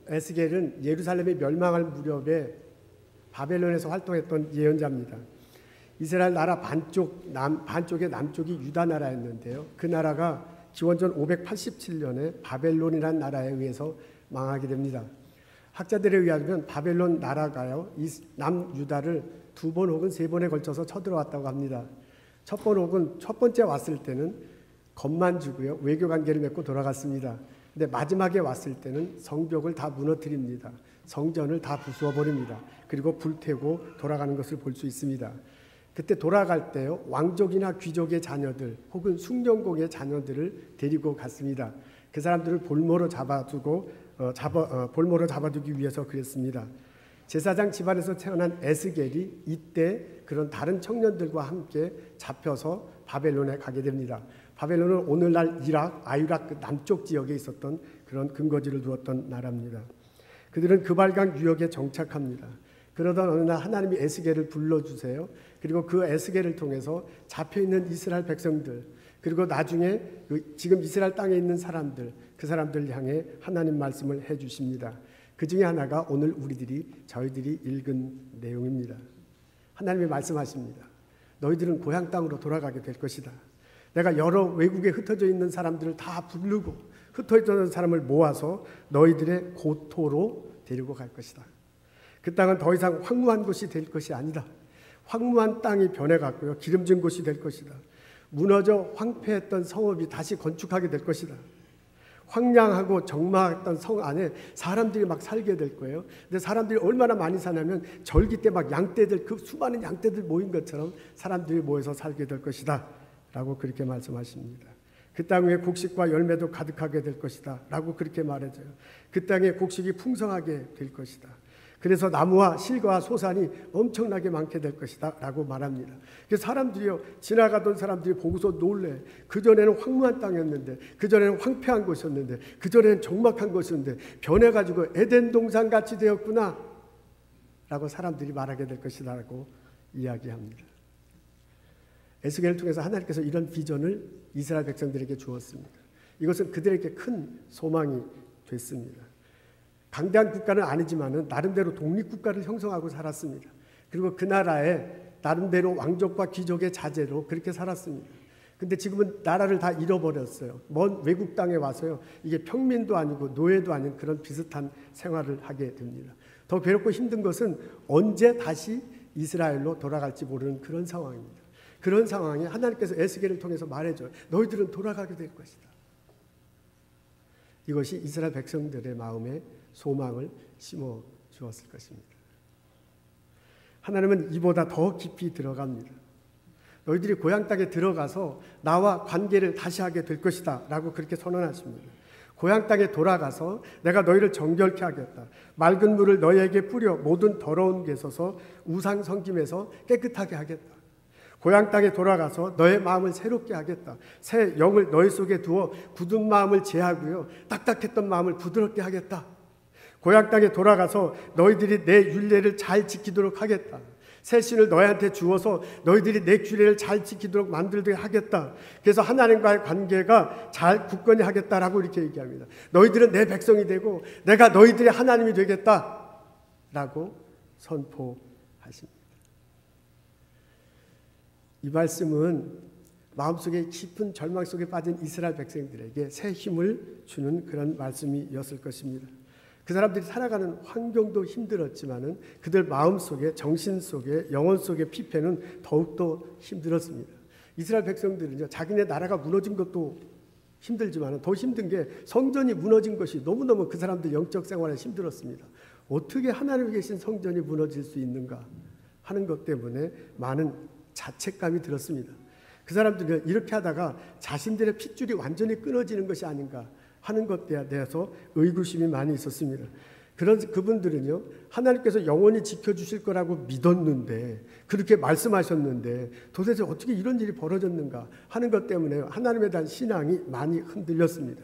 에스겔은 예루살렘이 멸망할 무렵에 바벨론에서 활동했던 예언자입니다. 이스라엘 나라 반쪽의 남쪽이 유다 나라였는데요. 그 나라가 기원전 587년에 바벨론이라는 나라에 의해서 망하게 됩니다. 학자들에 의하면 바벨론 나라가요, 이 남유다를 2번 혹은 3번에 걸쳐서 쳐들어왔다고 합니다. 첫 번째 왔을 때는 겁만 주고요, 외교 관계를 맺고 돌아갔습니다. 근데 마지막에 왔을 때는 성벽을 다 무너뜨립니다. 성전을 다 부수어 버립니다. 그리고 불태우고 돌아가는 것을 볼 수 있습니다. 그때 돌아갈 때요, 왕족이나 귀족의 자녀들 혹은 숭령공의 자녀들을 데리고 갔습니다. 그 사람들을 볼모로 잡아두기 위해서 그랬습니다. 제사장 집안에서 태어난 에스겔이 이때 그런 다른 청년들과 함께 잡혀서 바벨론에 가게 됩니다. 바벨론은 오늘날 이락, 아유락 그 남쪽 지역에 있었던 그런 근거지를 두었던 나라입니다. 그들은 그발강 유역에 정착합니다. 그러던 어느 날 하나님이 에스겔을 불러주세요. 그리고 그 에스겔을 통해서 잡혀있는 이스라엘 백성들, 그리고 나중에 지금 이스라엘 땅에 있는 사람들, 그 사람들 향해 하나님 말씀을 해주십니다. 그 중에 하나가 오늘 저희들이 읽은 내용입니다. 하나님이 말씀하십니다. 너희들은 고향 땅으로 돌아가게 될 것이다. 내가 여러 외국에 흩어져 있는 사람들을 다 부르고 흩어져 있는 사람을 모아서 너희들의 고토로 데리고 갈 것이다. 그 땅은 더 이상 황무한 곳이 될 것이 아니다. 황무한 땅이 변해갔고요, 기름진 곳이 될 것이다. 무너져 황폐했던 성읍이 다시 건축하게 될 것이다. 황량하고 적막했던 성 안에 사람들이 막 살게 될 거예요. 근데 사람들이 얼마나 많이 사냐면 절기 때 막 양떼들, 그 수많은 양떼들 모인 것처럼 사람들이 모여서 살게 될 것이다 라고 그렇게 말씀하십니다. 그 땅 위에 곡식과 열매도 가득하게 될 것이다 라고 그렇게 말해줘요. 그 땅에 곡식이 풍성하게 될 것이다. 그래서 나무와 실과와 소산이 엄청나게 많게 될 것이다 라고 말합니다. 그래서 사람들이요, 지나가던 사람들이 보고서 놀래. 그전에는 황무한 땅이었는데, 그전에는 황폐한 곳이었는데, 그전에는 적막한 곳이었는데 변해가지고 에덴 동산같이 되었구나 라고 사람들이 말하게 될 것이다 라고 이야기합니다. 에스겔을 통해서 하나님께서 이런 비전을 이스라엘 백성들에게 주었습니다. 이것은 그들에게 큰 소망이 됐습니다. 강대한 국가는 아니지만은 나름대로 독립국가를 형성하고 살았습니다. 그리고 그 나라에 나름대로 왕족과 귀족의 자제로 그렇게 살았습니다. 근데 지금은 나라를 다 잃어버렸어요. 먼 외국 땅에 와서요, 이게 평민도 아니고 노예도 아닌 그런 비슷한 생활을 하게 됩니다. 더 괴롭고 힘든 것은 언제 다시 이스라엘로 돌아갈지 모르는 그런 상황입니다. 그런 상황에 하나님께서 에스겔을 통해서 말해줘요. 너희들은 돌아가게 될 것이다. 이것이 이스라엘 백성들의 마음에 소망을 심어 주었을 것입니다. 하나님은 이보다 더 깊이 들어갑니다. 너희들이 고향 땅에 들어가서 나와 관계를 다시 하게 될 것이다 라고 그렇게 선언하십니다. 고향 땅에 돌아가서 내가 너희를 정결케 하겠다. 맑은 물을 너희에게 뿌려 모든 더러운 게 서서 우상 섬김에서 깨끗하게 하겠다. 고향 땅에 돌아가서 너의 마음을 새롭게 하겠다. 새 영을 너희 속에 두어 굳은 마음을 제하고요, 딱딱했던 마음을 부드럽게 하겠다. 고향 땅에 돌아가서 너희들이 내 율례를 잘 지키도록 하겠다. 새 신을 너희한테 주어서 너희들이 내 규례를 잘 지키도록 만들게 하겠다. 그래서 하나님과의 관계가 잘 굳건히 하겠다라고 이렇게 얘기합니다. 너희들은 내 백성이 되고 내가 너희들의 하나님이 되겠다라고 선포하십니다. 이 말씀은 마음속에 깊은 절망 속에 빠진 이스라엘 백성들에게 새 힘을 주는 그런 말씀이었을 것입니다. 그 사람들이 살아가는 환경도 힘들었지만은 그들 마음 속에, 정신 속에, 영혼 속에 피폐는 더욱더 힘들었습니다. 이스라엘 백성들은요, 자기네 나라가 무너진 것도 힘들지만 더 힘든 게 성전이 무너진 것이 너무너무 그 사람들 영적 생활에 힘들었습니다. 어떻게 하나님이 계신 성전이 무너질 수 있는가 하는 것 때문에 많은 자책감이 들었습니다. 그 사람들은 이렇게 하다가 자신들의 핏줄이 완전히 끊어지는 것이 아닌가 하는 것에 대해서 의구심이 많이 있었습니다. 그런 그분들은요, 하나님께서 영원히 지켜주실 거라고 믿었는데, 그렇게 말씀하셨는데 도대체 어떻게 이런 일이 벌어졌는가 하는 것 때문에 하나님에 대한 신앙이 많이 흔들렸습니다.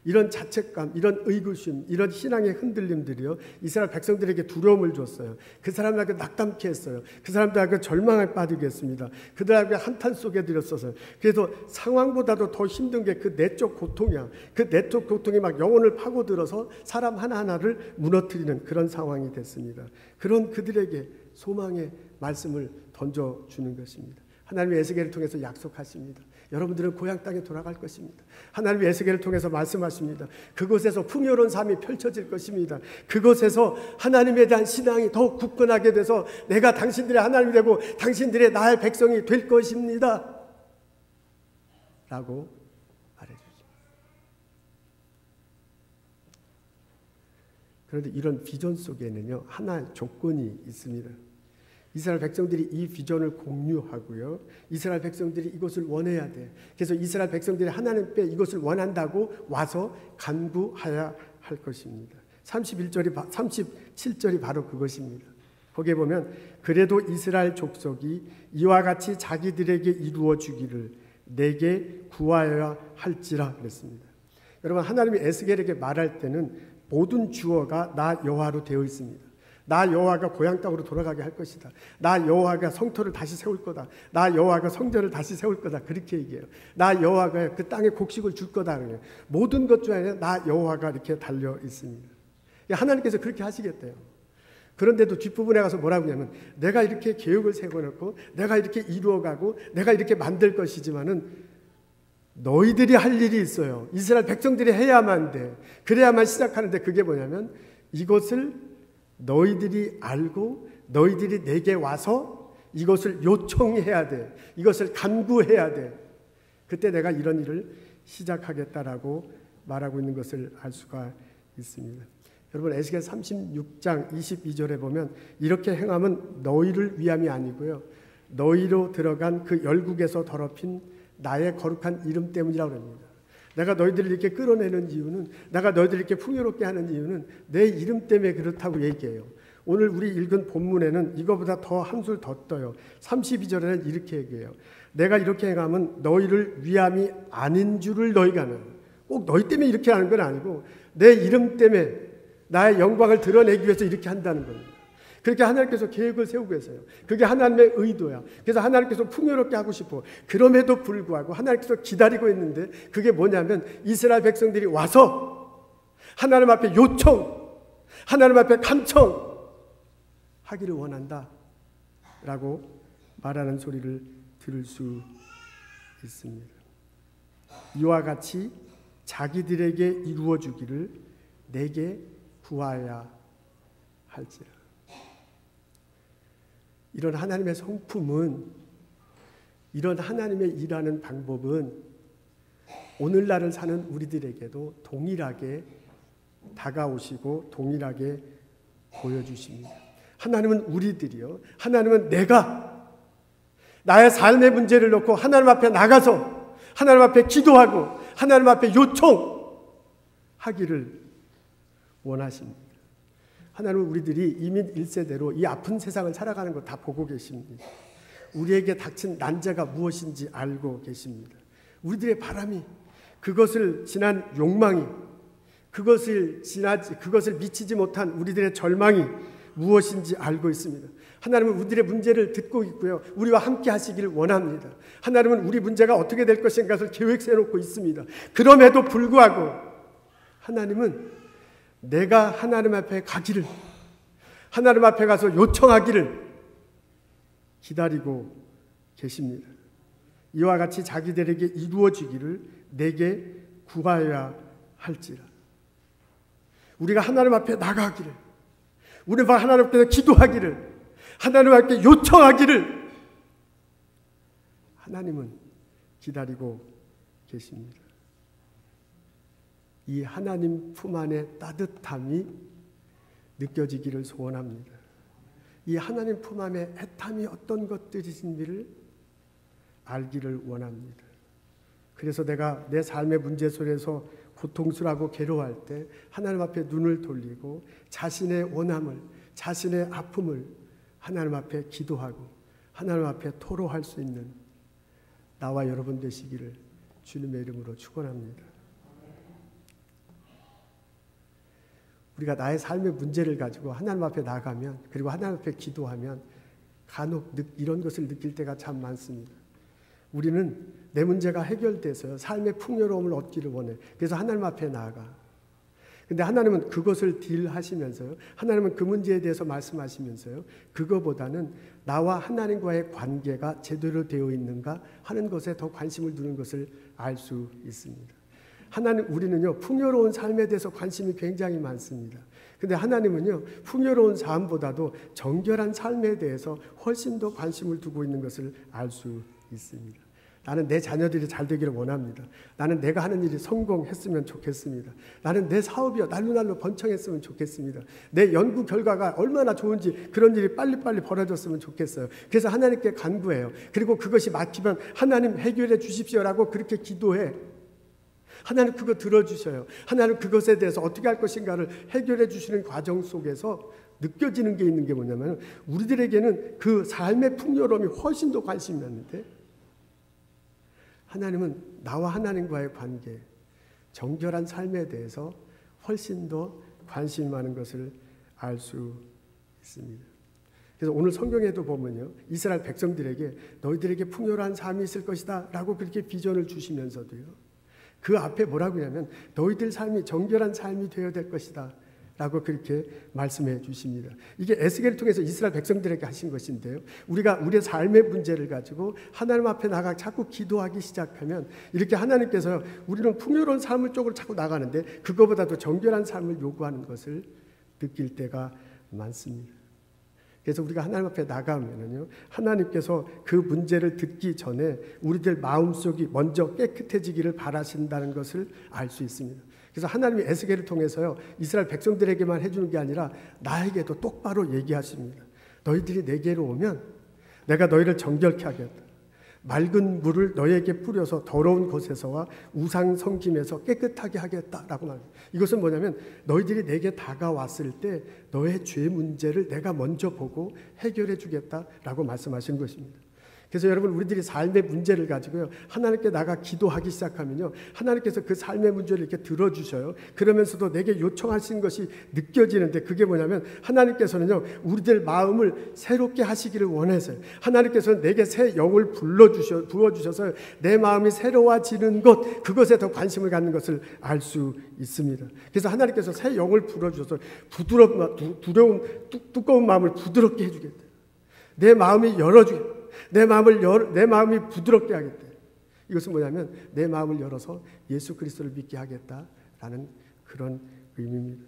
이런 자책감, 이런 의구심, 이런 신앙의 흔들림들이요, 이스라엘 백성들에게 두려움을 줬어요. 그 사람들에게 낙담케 했어요. 그 사람들에게 절망에 빠지게 했습니다. 그들에게 한탄 속에 들였어요. 그래서 상황보다도 더 힘든 게 그 내적 고통이야. 그 내적 고통이 막 영혼을 파고들어서 사람 하나하나를 무너뜨리는 그런 상황이 됐습니다. 그런 그들에게 소망의 말씀을 던져주는 것입니다. 하나님의 에스겔을 통해서 약속하십니다. 여러분들은 고향 땅에 돌아갈 것입니다. 하나님의 에스겔을 통해서 말씀하십니다. 그곳에서 풍요로운 삶이 펼쳐질 것입니다. 그곳에서 하나님에 대한 신앙이 더욱 굳건하게 돼서 내가 당신들의 하나님이 되고 당신들의 나의 백성이 될 것입니다 라고 말해주십니다. 그런데 이런 비전 속에는요, 하나의 조건이 있습니다. 이스라엘 백성들이 이 비전을 공유하고요, 이스라엘 백성들이 이것을 원해야 돼. 그래서 이스라엘 백성들이 하나님께 이것을 원한다고 와서 간구해야 할 것입니다. 37절이 바로 그것입니다. 거기에 보면 그래도 이스라엘 족속이 이와 같이 자기들에게 이루어 주기를 내게 구하여야 할지라 그랬습니다. 여러분, 하나님이 에스겔에게 말할 때는 모든 주어가 나 여호와로 되어 있습니다. 나 여호와가 고향 땅으로 돌아가게 할 것이다. 나 여호와가 성토를 다시 세울 거다. 나 여호와가 성전을 다시 세울 거다. 그렇게 얘기해요. 나 여호와가 그 땅에 곡식을 줄 거다. 그래요. 모든 것 중에 나 여호와가 이렇게 달려 있습니다. 하나님께서 그렇게 하시겠대요. 그런데도 뒷부분에 가서 뭐라고 하냐면 내가 이렇게 계획을 세워놓고 내가 이렇게 이루어가고 내가 이렇게 만들 것이지만은 너희들이 할 일이 있어요. 이스라엘 백성들이 해야만 돼. 그래야만 시작하는데 그게 뭐냐면 이것을 너희들이 알고 너희들이 내게 와서 이것을 요청해야 돼. 이것을 간구해야 돼. 그때 내가 이런 일을 시작하겠다라고 말하고 있는 것을 알 수가 있습니다. 여러분, 에스겔 36장 22절에 보면 이렇게 행함은 너희를 위함이 아니고요, 너희로 들어간 그 열국에서 더럽힌 나의 거룩한 이름 때문이라고 합니다. 내가 너희들을 이렇게 끌어내는 이유는, 내가 너희들을 이렇게 풍요롭게 하는 이유는 내 이름 때문에 그렇다고 얘기해요. 오늘 우리 읽은 본문에는 이거보다 더 한술 더 떠요. 32절에는 이렇게 얘기해요. 내가 이렇게 행하면 너희를 위함이 아닌 줄을 너희가 아는. 꼭 너희 때문에 이렇게 하는 건 아니고 내 이름 때문에 나의 영광을 드러내기 위해서 이렇게 한다는 겁니다. 그렇게 하나님께서 계획을 세우고 계세요. 그게 하나님의 의도야. 그래서 하나님께서 풍요롭게 하고 싶어. 그럼에도 불구하고 하나님께서 기다리고 있는데 그게 뭐냐면 이스라엘 백성들이 와서 하나님 앞에 요청, 하나님 앞에 간청 하기를 원한다 라고 말하는 소리를 들을 수 있습니다. 이와 같이 자기들에게 이루어 주기를 내게 구하여야 할지라. 이런 하나님의 성품은, 이런 하나님의 일하는 방법은 오늘날을 사는 우리들에게도 동일하게 다가오시고 동일하게 보여주십니다. 하나님은 우리들이요, 하나님은 내가 나의 삶의 문제를 놓고 하나님 앞에 나가서 하나님 앞에 기도하고 하나님 앞에 요청하기를 원하십니다. 하나님은 우리들이 이민 1세대로 이 아픈 세상을 살아가는 거 다 보고 계십니다. 우리에게 닥친 난제가 무엇인지 알고 계십니다. 우리들의 바람이, 그것을 지난 욕망이, 그것을 미치지 못한 우리들의 절망이 무엇인지 알고 있습니다. 하나님은 우리들의 문제를 듣고 있고요, 우리와 함께 하시기를 원합니다. 하나님은 우리 문제가 어떻게 될 것인가를 계획 세워놓고 있습니다. 그럼에도 불구하고 하나님은 내가 하나님 앞에 가기를, 하나님 앞에 가서 요청하기를 기다리고 계십니다. 이와 같이 자기들에게 이루어지기를 내게 구하여야 할지라. 우리가 하나님 앞에 나가기를, 우리가 하나님 앞에 기도하기를, 하나님 앞에 요청하기를 하나님은 기다리고 계십니다. 이 하나님 품 안의 따뜻함이 느껴지기를 소원합니다. 이 하나님 품 안의 애탐이 어떤 것들이신지를 알기를 원합니다. 그래서 내가 내 삶의 문제 속에서 고통스러워하고 괴로워할 때 하나님 앞에 눈을 돌리고 자신의 원함을, 자신의 아픔을 하나님 앞에 기도하고 하나님 앞에 토로할 수 있는 나와 여러분 되시기를 주님의 이름으로 축원합니다. 우리가 나의 삶의 문제를 가지고 하나님 앞에 나가면, 그리고 하나님 앞에 기도하면 간혹 이런 것을 느낄 때가 참 많습니다. 우리는 내 문제가 해결돼서 삶의 풍요로움을 얻기를 원해. 그래서 하나님 앞에 나아가. 근데 하나님은 그것을 딜하시면서요, 하나님은 그 문제에 대해서 말씀하시면서요, 그거보다는 나와 하나님과의 관계가 제대로 되어 있는가 하는 것에 더 관심을 두는 것을 알 수 있습니다. 우리는요, 풍요로운 삶에 대해서 관심이 굉장히 많습니다. 근데 하나님은요, 풍요로운 삶보다도 정결한 삶에 대해서 훨씬 더 관심을 두고 있는 것을 알 수 있습니다. 나는 내 자녀들이 잘 되기를 원합니다. 나는 내가 하는 일이 성공했으면 좋겠습니다. 나는 내 사업이 날로날로 번창했으면 좋겠습니다. 내 연구 결과가 얼마나 좋은지 그런 일이 빨리빨리 벌어졌으면 좋겠어요. 그래서 하나님께 간구해요. 그리고 그것이 막히면 하나님 해결해 주십시오라고 그렇게 기도해. 하나님 그거 들어주셔요. 하나님 그것에 대해서 어떻게 할 것인가를 해결해 주시는 과정 속에서 느껴지는 게 있는 게 뭐냐면, 우리들에게는 그 삶의 풍요로움이 훨씬 더 관심이 많은데, 하나님은 나와 하나님과의 관계, 정결한 삶에 대해서 훨씬 더 관심이 많은 것을 알 수 있습니다. 그래서 오늘 성경에도 보면요, 이스라엘 백성들에게 너희들에게 풍요로운 삶이 있을 것이다 라고 그렇게 비전을 주시면서도요, 그 앞에 뭐라고 하냐면 너희들 삶이 정결한 삶이 되어야 될 것이다 라고 그렇게 말씀해 주십니다. 이게 에스겔을 통해서 이스라엘 백성들에게 하신 것인데요, 우리가 우리의 삶의 문제를 가지고 하나님 앞에 나가 자꾸 기도하기 시작하면 이렇게 하나님께서 우리는 풍요로운 삶을 쪽으로 자꾸 나가는데 그거보다도 정결한 삶을 요구하는 것을 느낄 때가 많습니다. 그래서 우리가 하나님 앞에 나가면요, 하나님께서 그 문제를 듣기 전에 우리들 마음속이 먼저 깨끗해지기를 바라신다는 것을 알 수 있습니다. 그래서 하나님이 에스겔을 통해서요, 이스라엘 백성들에게만 해주는 게 아니라 나에게도 똑바로 얘기하십니다. 너희들이 내게로 오면 내가 너희를 정결케 하겠다. 맑은 물을 너희에게 뿌려서 더러운 곳에서와 우상 섬김에서 깨끗하게 하겠다라고 말합니다. 이것은 뭐냐면 너희들이 내게 다가왔을 때 너의 죄 문제를 내가 먼저 보고 해결해 주겠다라고 말씀하시는 것입니다. 그래서 여러분, 우리들이 삶의 문제를 가지고요, 하나님께 나가 기도하기 시작하면요, 하나님께서 그 삶의 문제를 이렇게 들어주셔요. 그러면서도 내게 요청하신 것이 느껴지는데, 그게 뭐냐면 하나님께서는요, 우리들 마음을 새롭게 하시기를 원해서요, 하나님께서는 내게 새 영을 부어주셔서 내 마음이 새로워지는 것, 그것에 더 관심을 갖는 것을 알 수 있습니다. 그래서 하나님께서 새 영을 불어주셔서 두꺼운 마음을 부드럽게 해주겠다. 내 마음이 열어주겠다. 내 마음이 부드럽게 하겠다. 이것은 뭐냐면 내 마음을 열어서 예수 그리스도를 믿게 하겠다라는 그런 의미입니다.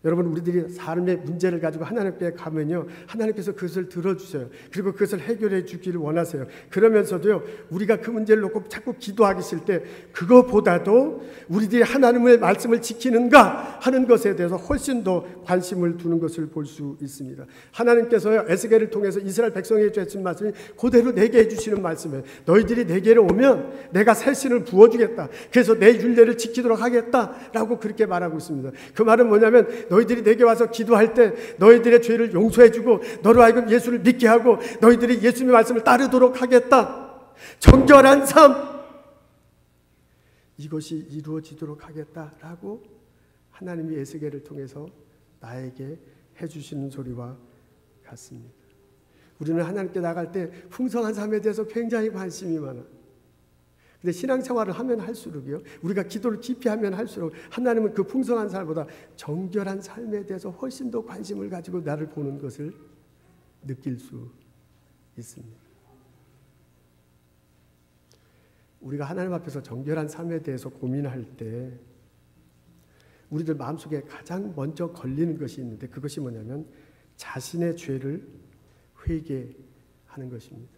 여러분, 우리들이 삶의 문제를 가지고 하나님께 가면요, 하나님께서 그것을 들어주세요. 그리고 그것을 해결해 주기를 원하세요. 그러면서도요, 우리가 그 문제를 놓고 자꾸 기도하기 싫을 때 그거보다도 우리들이 하나님의 말씀을 지키는가 하는 것에 대해서 훨씬 더 관심을 두는 것을 볼 수 있습니다. 하나님께서요, 에스겔을 통해서 이스라엘 백성에게 주신 말씀이 그대로 내게 해주시는 말씀이에요. 너희들이 내게로 오면 내가 새 신을 부어주겠다. 그래서 내 율례를 지키도록 하겠다라고 그렇게 말하고 있습니다. 그 말은 뭐냐면 너희들이 내게 와서 기도할 때 너희들의 죄를 용서해주고 너로 하여금 예수를 믿게 하고 너희들이 예수님의 말씀을 따르도록 하겠다. 정결한 삶, 이것이 이루어지도록 하겠다라고 하나님이 에스겔을 통해서 나에게 해주시는 소리와 같습니다. 우리는 하나님께 나갈 때 풍성한 삶에 대해서 굉장히 관심이 많아요. 근데 신앙생활을 하면 할수록요, 우리가 기도를 깊이 하면 할수록 하나님은 그 풍성한 삶보다 정결한 삶에 대해서 훨씬 더 관심을 가지고 나를 보는 것을 느낄 수 있습니다. 우리가 하나님 앞에서 정결한 삶에 대해서 고민할 때 우리들 마음속에 가장 먼저 걸리는 것이 있는데, 그것이 뭐냐면 자신의 죄를 회개하는 것입니다.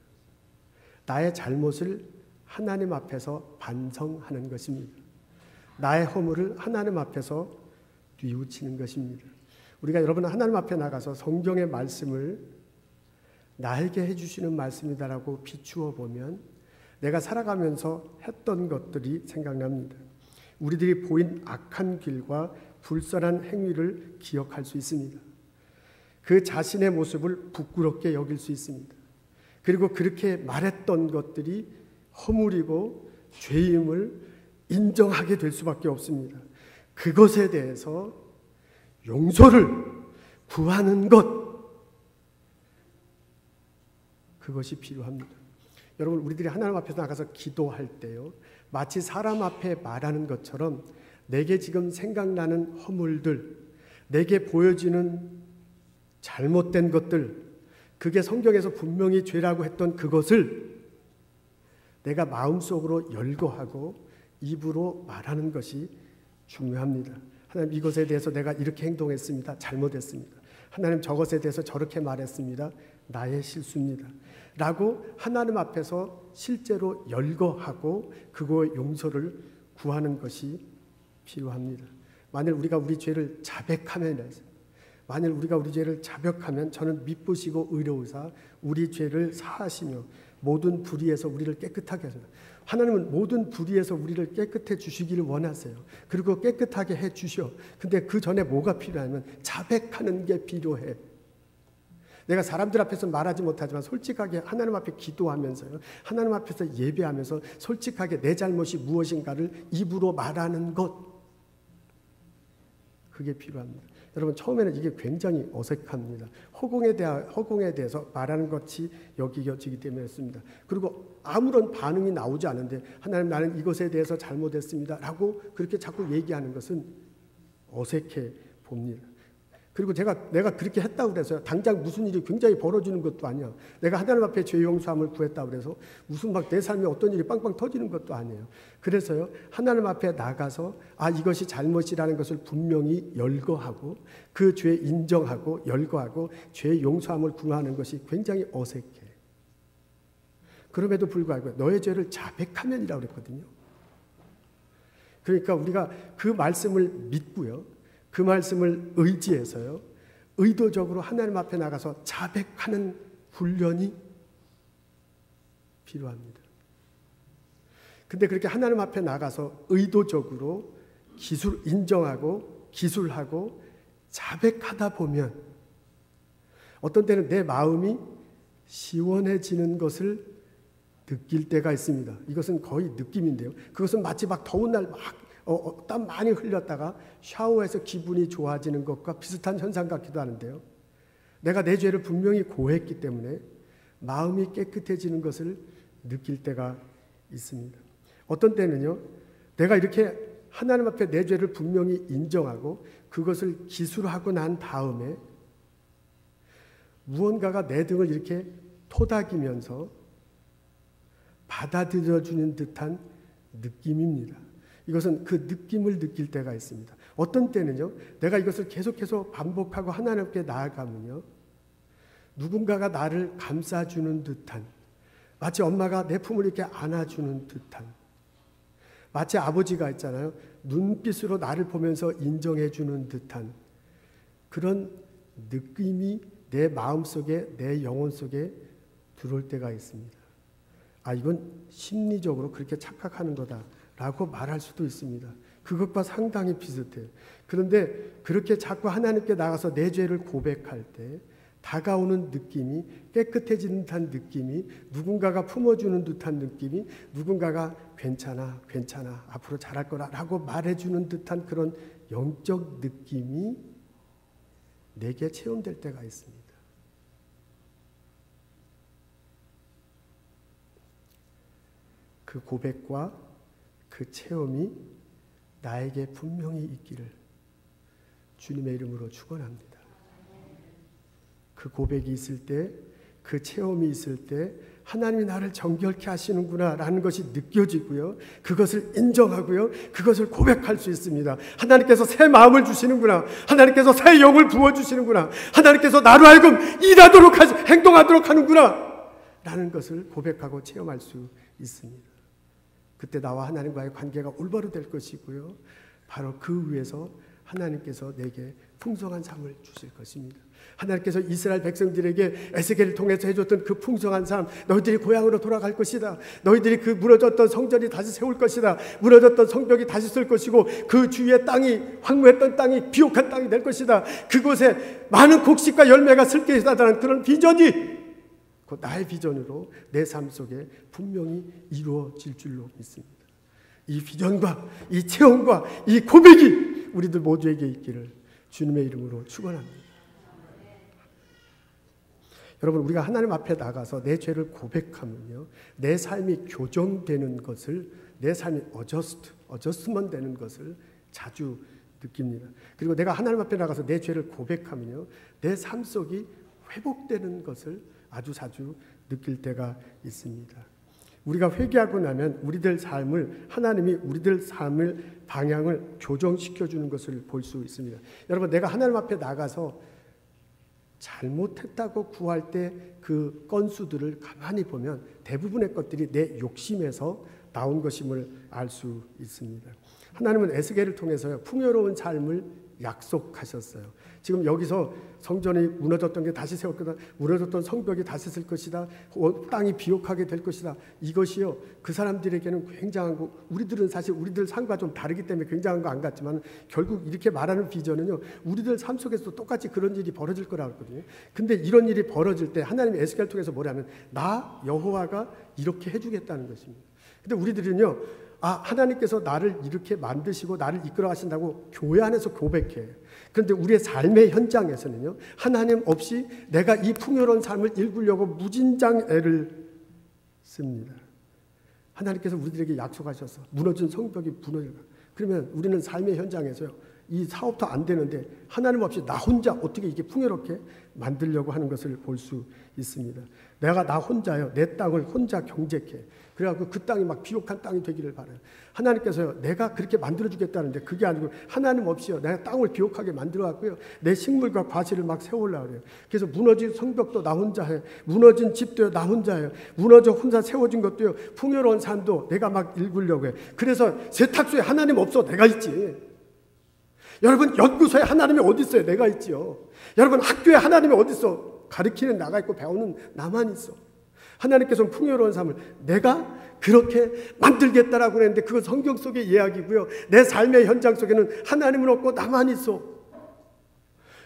나의 잘못을 하나님 앞에서 반성하는 것입니다. 나의 허물을 하나님 앞에서 뉘우치는 것입니다. 우리가 여러분 하나님 앞에 나가서 성경의 말씀을 나에게 해주시는 말씀이다라고 비추어 보면 내가 살아가면서 했던 것들이 생각납니다. 우리들이 보인 악한 길과 불선한 행위를 기억할 수 있습니다. 그 자신의 모습을 부끄럽게 여길 수 있습니다. 그리고 그렇게 말했던 것들이 허물이고 죄임을 인정하게 될 수밖에 없습니다. 그것에 대해서 용서를 구하는 것, 그것이 필요합니다. 여러분, 우리들이 하나님 앞에서 나가서 기도할 때요, 마치 사람 앞에 말하는 것처럼 내게 지금 생각나는 허물들, 내게 보여지는 잘못된 것들, 그게 성경에서 분명히 죄라고 했던 그것을 내가 마음속으로 열거하고 입으로 말하는 것이 중요합니다. 하나님, 이것에 대해서 내가 이렇게 행동했습니다. 잘못했습니다. 하나님, 저것에 대해서 저렇게 말했습니다. 나의 실수입니다. 라고 하나님 앞에서 실제로 열거하고 그거의 용서를 구하는 것이 필요합니다. 만일 우리가 우리 죄를 자백하면, 저는 미쁘시고 의로우사 우리 죄를 사하시며 모든 불의에서 우리를 깨끗하게 하소서. 하나님은 모든 불의에서 우리를 깨끗해 주시기를 원하세요. 그리고 깨끗하게 해 주셔. 근데 그 전에 뭐가 필요하면 자백하는 게 필요해. 내가 사람들 앞에서 말하지 못하지만 솔직하게 하나님 앞에 기도하면서요, 하나님 앞에서 예배하면서 솔직하게 내 잘못이 무엇인가를 입으로 말하는 것, 그게 필요합니다. 여러분, 처음에는 이게 굉장히 어색합니다. 허공에 대해서 말하는 것이 여겨지기 때문이었습니다. 그리고 아무런 반응이 나오지 않은데 하나님, 나는 이것에 대해서 잘못했습니다 라고 그렇게 자꾸 얘기하는 것은 어색해 봅니다. 그리고 내가 그렇게 했다고 그래서 당장 무슨 일이 굉장히 벌어지는 것도 아니야. 내가 하나님 앞에 죄 용서함을 구했다고 그래서 무슨 막 내 삶에 어떤 일이 빵빵 터지는 것도 아니에요. 그래서요, 하나님 앞에 나가서 이것이 잘못이라는 것을 분명히 열거하고 그 죄 인정하고 열거하고 죄 용서함을 구하는 것이 굉장히 어색해. 그럼에도 불구하고 너의 죄를 자백하면이라고 그랬거든요. 그러니까 우리가 그 말씀을 믿고요, 그 말씀을 의지해서요, 의도적으로 하나님 앞에 나가서 자백하는 훈련이 필요합니다. 근데 그렇게 하나님 앞에 나가서 의도적으로 인정하고 기술하고 자백하다 보면 어떤 때는 내 마음이 시원해지는 것을 느낄 때가 있습니다. 이것은 거의 느낌인데요. 그것은 마치 막 더운 날 땀 많이 흘렸다가 샤워해서 기분이 좋아지는 것과 비슷한 현상 같기도 하는데요. 내가 내 죄를 분명히 고했기 때문에 마음이 깨끗해지는 것을 느낄 때가 있습니다. 어떤 때는요, 내가 이렇게 하나님 앞에 내 죄를 분명히 인정하고 그것을 기술하고 난 다음에 무언가가 내 등을 이렇게 토닥이면서 받아들여주는 듯한 느낌입니다. 이것은 그 느낌을 느낄 때가 있습니다. 어떤 때는요, 내가 이것을 계속해서 반복하고 하나님께 나아가면요, 누군가가 나를 감싸주는 듯한, 마치 엄마가 내 품을 이렇게 안아주는 듯한, 마치 아버지가 있잖아요, 눈빛으로 나를 보면서 인정해주는 듯한 그런 느낌이 내 마음속에, 내 영혼 속에 들어올 때가 있습니다. 이건 심리적으로 그렇게 착각하는 거다 라고 말할 수도 있습니다. 그것과 상당히 비슷해요. 그런데 그렇게 자꾸 하나님께 나가서 내 죄를 고백할 때 다가오는 느낌이, 깨끗해지는 듯한 느낌이, 누군가가 품어주는 듯한 느낌이, 누군가가 괜찮아 앞으로 잘할 거라 라고 말해주는 듯한 그런 영적 느낌이 내게 체험될 때가 있습니다. 그 고백과 그 체험이 나에게 분명히 있기를 주님의 이름으로 축원합니다. 그 고백이 있을 때, 그 체험이 있을 때 하나님이 나를 정결케 하시는구나 라는 것이 느껴지고요, 그것을 인정하고요, 그것을 고백할 수 있습니다. 하나님께서 새 마음을 주시는구나, 하나님께서 새 영을 부어주시는구나, 하나님께서 나로 하여금 행동하도록 하는구나 라는 것을 고백하고 체험할 수 있습니다. 그때 나와 하나님과의 관계가 올바로 될 것이고요, 바로 그 위에서 하나님께서 내게 풍성한 삶을 주실 것입니다. 하나님께서 이스라엘 백성들에게 에스겔을 통해서 해줬던 그 풍성한 삶, 너희들이 고향으로 돌아갈 것이다, 너희들이 그 무너졌던 성전이 다시 세울 것이다, 무너졌던 성벽이 다시 설 것이고 그 주위의 땅이, 황무했던 땅이 비옥한 땅이 될 것이다, 그곳에 많은 곡식과 열매가 쓸 것이다라는 그런 비전이 그 나의 비전으로 내 삶 속에 분명히 이루어질 줄로 믿습니다. 이 비전과 이 체험과 이 고백이 우리들 모두에게 있기를 주님의 이름으로 축원합니다. 여러분, 우리가 하나님 앞에 나가서 내 죄를 고백하면요, 내 삶이 교정되는 것을, 내 삶이 어저스트먼 되는 것을 자주 느낍니다. 그리고 내가 하나님 앞에 나가서 내 죄를 고백하면요, 내 삶 속이 회복되는 것을 아주 자주 느낄 때가 있습니다. 우리가 회개하고 나면 하나님이 우리들 삶을 방향을 교정시켜주는 것을 볼 수 있습니다. 여러분, 내가 하나님 앞에 나가서 잘못했다고 구할 때 그 건수들을 가만히 보면 대부분의 것들이 내 욕심에서 나온 것임을 알 수 있습니다. 하나님은 에스겔을 통해서요, 풍요로운 삶을 약속하셨어요. 지금 여기서 성전이 무너졌던 게 다시 세울 거다, 무너졌던 성벽이 다시 설 것이다, 땅이 비옥하게 될 것이다. 이것이요, 그 사람들에게는 굉장한 거, 우리들은 사실 우리들 삶과 좀 다르기 때문에 굉장한 거 안 같지만, 결국 이렇게 말하는 비전은요, 우리들 삶 속에서도 똑같이 그런 일이 벌어질 거라고 했거든요. 근데 이런 일이 벌어질 때 하나님이 에스겔을 통해서 뭐라면, 나 여호와가 이렇게 해주겠다는 것입니다. 근데 우리들은요, 하나님께서 나를 이렇게 만드시고 나를 이끌어 가신다고 교회 안에서 고백해. 그런데 우리의 삶의 현장에서는요, 하나님 없이 내가 이 풍요로운 삶을 일구려고 무진장 애를 씁니다. 하나님께서 우리들에게 약속하셔서 무너진 성벽이 무너질까. 그러면 우리는 삶의 현장에서요, 이 사업도 안 되는데 하나님 없이 나 혼자 어떻게 이게 풍요롭게 만들려고 하는 것을 볼 수 있습니다. 내가 나 혼자요, 내 땅을 혼자 경작해. 그래갖고 그 땅이 막 비옥한 땅이 되기를 바라요. 하나님께서요, 내가 그렇게 만들어주겠다는데 그게 아니고 하나님 없이요, 내가 땅을 비옥하게 만들어갖고요, 내 식물과 과실을 막 세우려고 그래요. 그래서 무너진 성벽도 나 혼자 해, 무너진 집도요 나 혼자 해요, 무너져 혼자 세워진 것도요, 풍요로운 산도 내가 막 일구려고 해. 그래서 세탁소에 하나님 없어, 내가 있지. 여러분, 연구소에 하나님이 어디 있어요? 내가 있지요. 여러분, 학교에 하나님이 어디 있어? 가르치는 나가 있고 배우는 나만 있어. 하나님께서는 풍요로운 삶을 내가 그렇게 만들겠다라고 했는데 그건 성경 속의 이야기고요, 내 삶의 현장 속에는 하나님은 없고 나만 있어.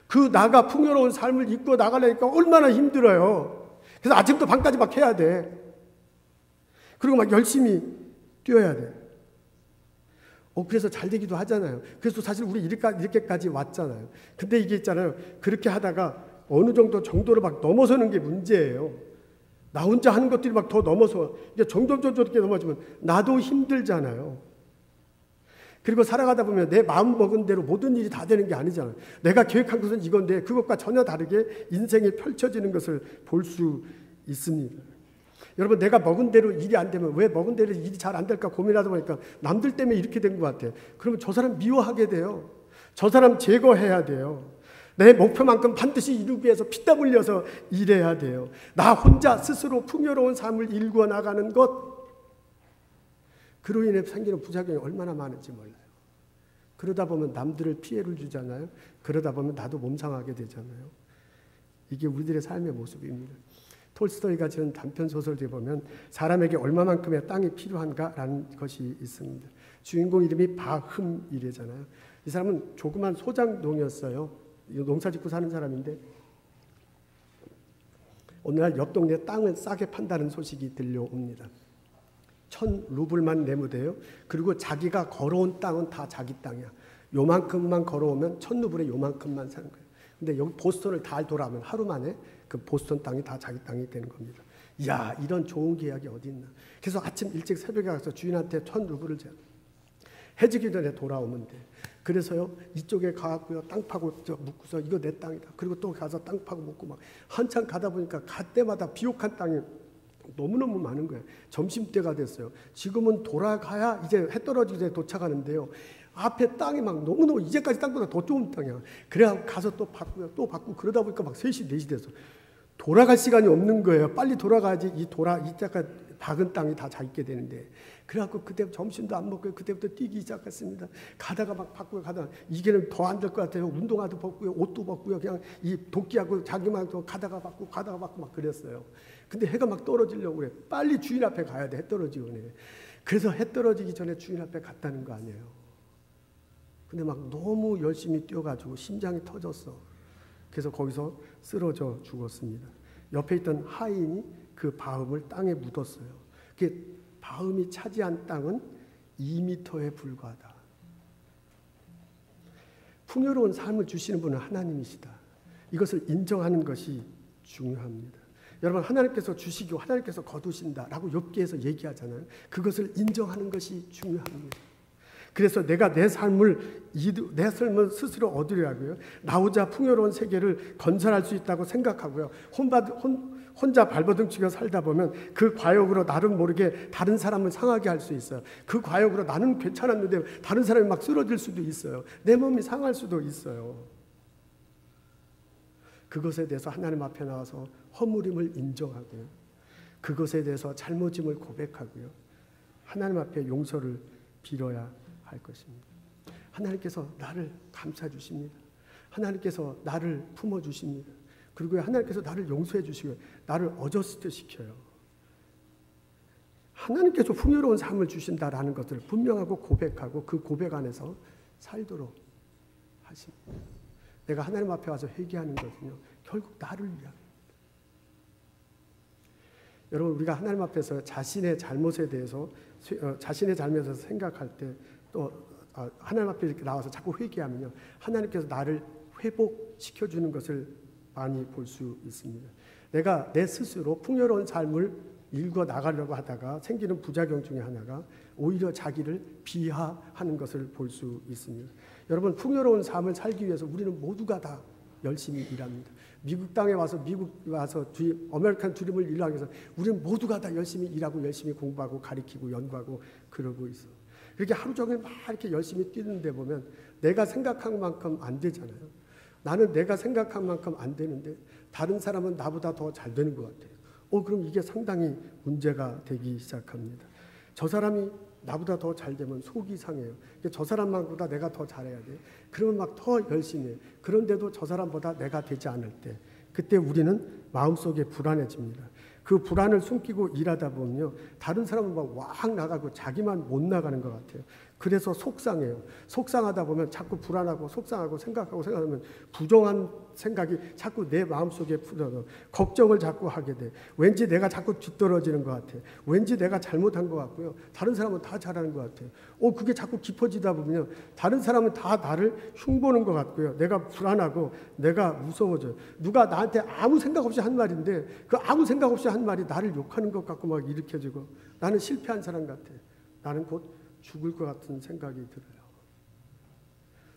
그 나가 풍요로운 삶을 이끌어 나가려니까 얼마나 힘들어요. 그래서 아침부터 밤까지 막 해야 돼. 그리고 막 열심히 뛰어야 돼. 그래서 잘 되기도 하잖아요. 그래서 사실 우리 이렇게까지 왔잖아요. 근데 이게 있잖아요, 그렇게 하다가 어느 정도를 막 넘어서는 게 문제예요. 나 혼자 하는 것들이 막 더 넘어서 이제 점점 이렇게 넘어지면 나도 힘들잖아요. 그리고 살아가다 보면 내 마음 먹은 대로 모든 일이 다 되는 게 아니잖아요. 내가 계획한 것은 이건데 그것과 전혀 다르게 인생이 펼쳐지는 것을 볼 수 있습니다. 여러분, 내가 먹은 대로 일이 안 되면 왜 먹은 대로 일이 잘 안 될까 고민하다 보니까 남들 때문에 이렇게 된 것 같아. 그러면 저 사람 미워하게 돼요. 저 사람 제거해야 돼요. 내 목표만큼 반드시 이루기 위해서 피땀 흘려서 일해야 돼요. 나 혼자 스스로 풍요로운 삶을 일구어 나가는 것, 그로 인해 생기는 부작용이 얼마나 많은지 몰라요. 그러다 보면 남들을 피해를 주잖아요. 그러다 보면 나도 몸상하게 되잖아요. 이게 우리들의 삶의 모습입니다. 톨스토이가 지은 단편소설에 보면 사람에게 얼마만큼의 땅이 필요한가라는 것이 있습니다. 주인공 이름이 바흠이래잖아요. 이 사람은 조그만 소장농이었어요. 농사 짓고 사는 사람인데 어느 날 옆 동네 땅을 싸게 판다는 소식이 들려옵니다. 1,000루블만 내면 그리고 자기가 걸어온 땅은 다 자기 땅이야. 요만큼만 걸어오면 1,000루블에 요만큼만 사는 거예요. 근데 여기 보스턴을 다 돌아오면 하루 만에 그 보스턴 땅이 다 자기 땅이 되는 겁니다. 이야, 이런 좋은 계약이 어디 있나. 그래서 아침 일찍 새벽에 가서 주인한테 1,000루블을 줘. 해지기 전에 돌아오면 돼. 그래서요, 이쪽에 가고요, 땅 파고 묻고서 이거 내 땅이다. 그리고 또 가서 땅 파고 묻고 막 한참 가다 보니까 갈 때마다 비옥한 땅이 너무너무 많은 거예요. 점심때가 됐어요. 지금은 돌아가야 이제 해 떨어지기 전에 도착하는데요, 앞에 땅이 막 너무너무 이제까지 땅보다 더 좁은 땅이야. 그래야 가서 또 받고요, 또 받고 그러다 보니까 막 3시, 4시 돼서 돌아갈 시간이 없는 거예요. 빨리 돌아가야지 이때가 박은 땅이 다 자기게 되는데. 그래갖고 그때 점심도 안 먹고 그때부터 뛰기 시작했습니다. 가다가 막 바꾸고 가다가 이게는 더 안 될 것 같아요. 운동화도 벗고요, 옷도 벗고요, 그냥 이 도끼하고 자기만 가다가 받고 막 그랬어요. 근데 해가 막 떨어지려고 그래. 빨리 주인 앞에 가야 돼. 해 떨어지기 전에. 그래서 해 떨어지기 전에 주인 앞에 갔다는 거 아니에요. 근데 막 너무 열심히 뛰어가지고 심장이 터졌어. 그래서 거기서 쓰러져 죽었습니다. 옆에 있던 하인이 그 바움을 땅에 묻었어요. 그게 바움이 차지한 땅은 2m에 불과하다. 풍요로운 삶을 주시는 분은 하나님이시다. 이것을 인정하는 것이 중요합니다. 여러분, 하나님께서 주시고 하나님께서 거두신다라고 욥기에서 얘기하잖아요. 그것을 인정하는 것이 중요합니다. 그래서 내가 내 삶을 스스로 얻으려고요. 나오자 풍요로운 세계를 건설할 수 있다고 생각하고요. 혼자 발버둥 치며 살다 보면 그 과욕으로 나를 모르게 다른 사람을 상하게 할 수 있어요. 그 과욕으로 나는 괜찮았는데 다른 사람이 막 쓰러질 수도 있어요. 내 몸이 상할 수도 있어요. 그것에 대해서 하나님 앞에 나와서 허물임을 인정하고요. 그것에 대해서 잘못임을 고백하고요. 하나님 앞에 용서를 빌어야 할 것입니다. 하나님께서 나를 감싸 주십니다. 하나님께서 나를 품어 주십니다. 그리고 하나님께서 나를 용서해 주시고 나를 어저스트 시켜요. 하나님께서 풍요로운 삶을 주신다라는 것을 분명하고 고백하고 그 고백 안에서 살도록 하십니다. 내가 하나님 앞에 와서 회개하는 것은요, 결국 나를 위합니다. 여러분, 우리가 하나님 앞에서 자신의 잘못에 대해서 자신의 잘못에서 생각할 때 또 하나님 앞에 이렇게 나와서 자꾸 회개하면요, 하나님께서 나를 회복시켜주는 것을 많이 볼 수 있습니다. 내가 내 스스로 풍요로운 삶을 일궈 나가려고 하다가 생기는 부작용 중에 하나가 오히려 자기를 비하하는 것을 볼 수 있습니다. 여러분, 풍요로운 삶을 살기 위해서 우리는 모두가 다 열심히 일합니다. 미국 땅에 와서 아메리칸 드림을 이루기 위해서 우리는 모두가 다 열심히 일하고 열심히 공부하고 가르치고 연구하고 그러고 있어. 그렇게 하루 종일 막 이렇게 열심히 뛰는데 보면 내가 생각한 만큼 안 되잖아요. 나는 내가 생각한 만큼 안 되는데 다른 사람은 나보다 더 잘 되는 것 같아요. 그럼 이게 상당히 문제가 되기 시작합니다. 저 사람이 나보다 더 잘 되면 속이 상해요. 저 사람만보다 내가 더 잘해야 돼. 그러면 막 더 열심히 해. 그런데도 저 사람보다 내가 되지 않을 때, 그때 우리는 마음속에 불안해집니다. 그 불안을 숨기고 일하다 보면요, 다른 사람은 막 확 나가고 자기만 못 나가는 것 같아요. 그래서 속상해요. 속상하다 보면 자꾸 불안하고 속상하고 생각하면 부정한 생각이 자꾸 내 마음속에 풀어서 걱정을 자꾸 하게 돼. 왠지 내가 자꾸 뒤떨어지는 것 같아. 왠지 내가 잘못한 것 같고요. 다른 사람은 다 잘하는 것 같아요. 그게 자꾸 깊어지다 보면요, 다른 사람은 다 나를 흉보는 것 같고요. 내가 불안하고 내가 무서워져요. 누가 나한테 아무 생각 없이 한 말인데 그 아무 생각 없이 한 말이 나를 욕하는 것 같고 막 일으켜지고 나는 실패한 사람 같아. 나는 곧 죽을 것 같은 생각이 들어요.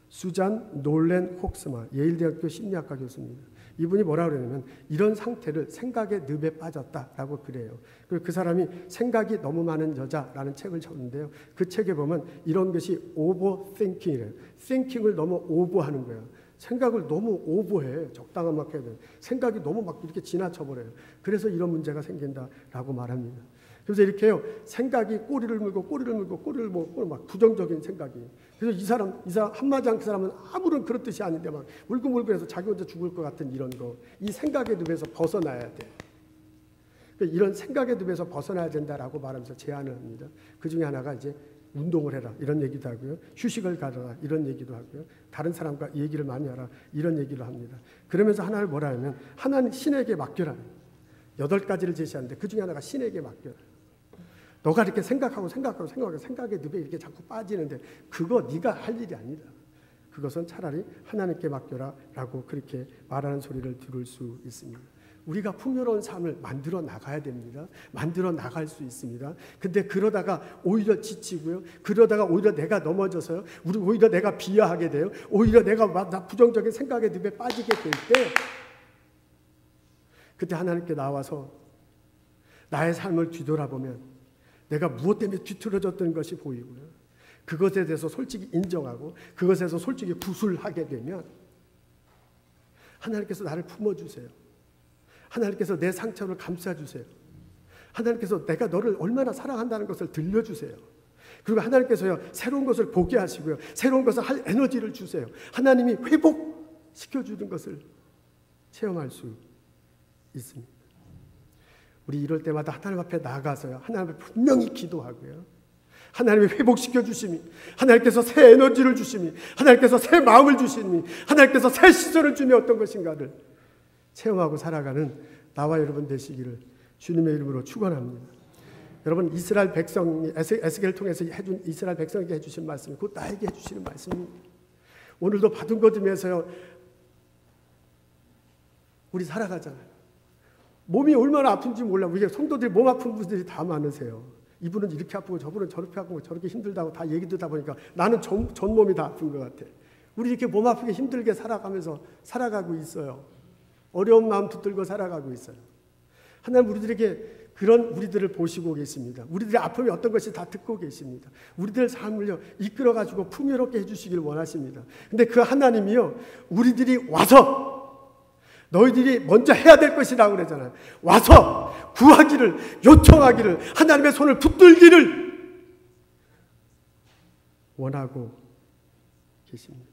수잔 놀렌 혹스마, 예일대학교 심리학과 교수입니다. 이분이 뭐라 그러냐면 이런 상태를 생각의 늪에 빠졌다라고 그래요. 그리고 그 사람이 생각이 너무 많은 여자라는 책을 쳤는데요. 그 책에 보면 이런 것이 오버띵킹이래요. 띵킹을 너무 오버하는 거예요. 생각을 너무 오버해. 적당한 막 해야 돼. 생각이 너무 막 이렇게 지나쳐버려요. 그래서 이런 문제가 생긴다라고 말합니다. 그래서 이렇게요, 생각이 꼬리를 물고 막 부정적인 생각이. 그래서 이 사람 한마디한 그 사람은 아무런 그런 뜻이 아닌데 막 울고물고 해서 자기 혼자 죽을 것 같은 이런 거. 이 생각의 늪에서 벗어나야 돼. 그러니까 이런 생각의 늪에서 벗어나야 된다라고 말하면서 제안을 합니다. 그 중에 하나가 이제 운동을 해라 이런 얘기도 하고요. 휴식을 가져라 이런 얘기도 하고요. 다른 사람과 얘기를 많이 하라 이런 얘기를 합니다. 그러면서 하나를 뭐라 하면 하나는 신에게 맡겨라. 8가지를 제시하는데 그 중에 하나가 신에게 맡겨라. 너가 이렇게 생각하고 생각의 늪에 이렇게 자꾸 빠지는데 그거 네가 할 일이 아니다. 그것은 차라리 하나님께 맡겨라라고 그렇게 말하는 소리를 들을 수 있습니다. 우리가 풍요로운 삶을 만들어 나가야 됩니다. 만들어 나갈 수 있습니다. 근데 그러다가 오히려 지치고요. 그러다가 오히려 내가 넘어져서요. 오히려 내가 비하하게 돼요. 오히려 내가 부정적인 생각의 늪에 빠지게 될 때 그때 하나님께 나와서 나의 삶을 뒤돌아보면 내가 무엇 때문에 뒤틀어졌던 것이 보이고요. 그것에 대해서 솔직히 인정하고 그것에서 솔직히 구술하게 되면 하나님께서 나를 품어주세요. 하나님께서 내 상처를 감싸주세요. 하나님께서 내가 너를 얼마나 사랑한다는 것을 들려주세요. 그리고 하나님께서요, 새로운 것을 보게 하시고요. 새로운 것을 할 에너지를 주세요. 하나님이 회복시켜주는 것을 체험할 수 있습니다. 우리 이럴 때마다 하나님 앞에 나가서요, 하나님 앞에 분명히 기도하고요. 하나님이 회복시켜 주심이, 하나님께서 새 에너지를 주심이, 하나님께서 새 마음을 주심이, 하나님께서 새 시선을 주며 어떤 것인가를 체험하고 살아가는 나와 여러분 되시기를 주님의 이름으로 축원합니다. 여러분, 이스라엘 백성이 에스겔을 통해서 해준 이스라엘 백성에게 해주신 말씀이 곧 나에게 해주시는 말씀입니다. 오늘도 받은 것 중에서요 우리 살아가잖아요. 몸이 얼마나 아픈지 몰라. 우리 성도들이 몸 아픈 분들이 다 많으세요. 이분은 이렇게 아프고 저분은 저렇게 아프고 저렇게 힘들다고 다 얘기 듣다 보니까 나는 전 몸이 다 아픈 것 같아. 우리 이렇게 몸 아프게 힘들게 살아가면서 살아가고 있어요. 어려운 마음 붙들고 살아가고 있어요. 하나님 우리들에게 그런 우리들을 보시고 계십니다. 우리들의 아픔이 어떤 것이 다 듣고 계십니다. 우리들의 삶을요 이끌어가지고 풍요롭게 해주시길 원하십니다. 근데 그 하나님이요 우리들이 와서 너희들이 먼저 해야 될 것이라고 그러잖아요. 와서 구하기를 요청하기를 하나님의 손을 붙들기를 원하고 계십니다.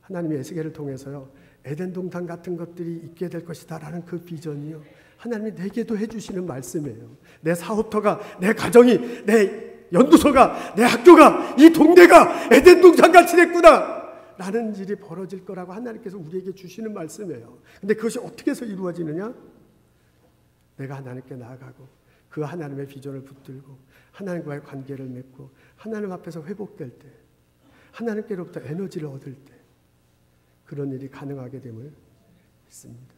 하나님의 에스겔을 통해서요 에덴 동산 같은 것들이 있게 될 것이다라는 그 비전이요 하나님이 내게도 해주시는 말씀이에요. 내 사업터가, 내 가정이, 내 연구소가, 내 학교가, 이 동네가 에덴 동산같이 됐구나 라는 일이 벌어질 거라고 하나님께서 우리에게 주시는 말씀이에요. 근데 그것이 어떻게 해서 이루어지느냐? 내가 하나님께 나아가고 그 하나님의 비전을 붙들고 하나님과의 관계를 맺고 하나님 앞에서 회복될 때 하나님께로부터 에너지를 얻을 때 그런 일이 가능하게 됨을 믿습니다.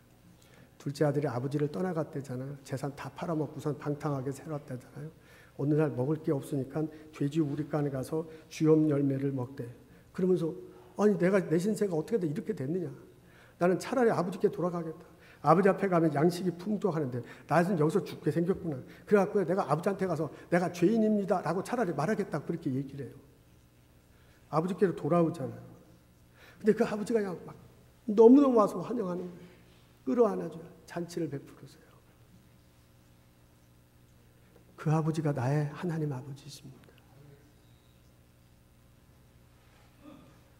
둘째 아들이 아버지를 떠나갔대잖아요. 재산 다 팔아먹고선 방탕하게 살았대잖아요. 어느 날 먹을 게 없으니까 돼지 우리간에 가서 쥐염 열매를 먹대. 그러면서 아니 내가 내 신세가 어떻게 이렇게 됐느냐. 나는 차라리 아버지께 돌아가겠다. 아버지 앞에 가면 양식이 풍족하는데 나는 여기서 죽게 생겼구나. 그래갖고 내가 아버지한테 가서 내가 죄인입니다 라고 차라리 말하겠다 그렇게 얘기를 해요. 아버지께로 돌아오잖아요. 근데 그 아버지가 그냥 막 너무너무 와서 환영하는 거예요. 끌어안아줘요. 잔치를 베풀으세요. 그 아버지가 나의 하나님 아버지십니다.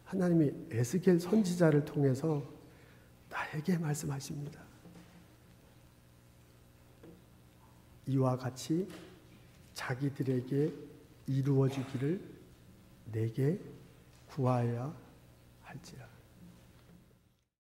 하나님이 에스겔 선지자를 통해서 나에게 말씀하십니다. 이와 같이 자기들에게 이루어지기를 내게 구하여야 할지라.